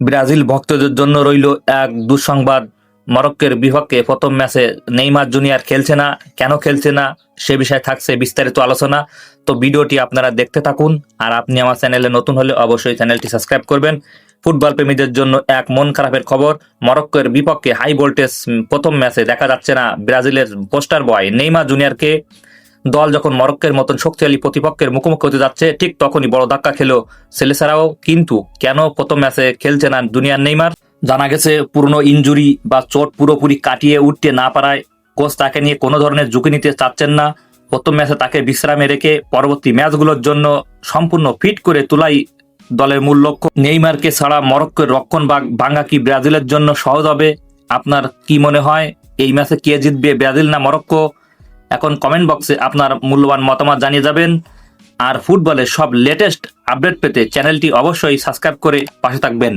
Brazil ভক্তদের জন্য রইল এক দুঃসংবাদ। মরক্কোর বিপক্ষে প্রথম ম্যাচে নেইমার জুনিয়র খেলছে না। কেন খেলছে না সে বিষয়ে থাকছে বিস্তারিত আলোচনা। তো ভিডিওটি আপনারা দেখতে থাকুন। আর আপনি আমার চ্যানেলে নতুন হলে অবশ্যই চ্যানেলটি সাবস্ক্রাইব করবেন। ফুটবল প্রেমীদের জন্য এক মন খারাপের খবর। মরক্কোর বিপক্ষে হাই ভোল্টেজ প্রথম ম্যাচে দেখা যাচ্ছে না ব্রাজিলের পোস্টার বয় নেইমার জুনিয়রকে। দল যখন মরক্কোর মতন শক্তিশালী প্রতিপক্ষের মুখোমুখি হতে যাচ্ছে ঠিক তখনই বড় ধাক্কা খেলো সেলেসারাও। কিন্তু কেন প্রথম ম্যাচে খেলছে না জুনিয়র নেইমার? জানা গেছে পুরনো ইনজুরি বা চোট পুরোপুরি কাটিয়ে উঠতে না পারায় কোচ তাকে নিয়ে কোনো ধরনের ঝুঁকি নিতে চাচ্ছেন না। প্রথম ম্যাচে তাকে বিশ্রামে রেখে পরবর্তী ম্যাচগুলোর জন্য সম্পূর্ণ ফিট করে তোলাই দলের মূল লক্ষ্য। নেইমারকে ছাড়া মরক্কোর রক্ষণ ভাঙা কি ব্রাজিলের জন্য সহজ হবে? আপনার কি মনে হয় এই ম্যাচে কে জিতবে, ব্রাজিল না মরক্কো? এখন কমেন্ট বক্সে আপনার মূল্যবান মতামত জানিয়ে যাবেন। আর ফুটবলের সব লেটেস্ট আপডেট পেতে চ্যানেলটি অবশ্যই সাবস্ক্রাইব করে পাশে থাকবেন।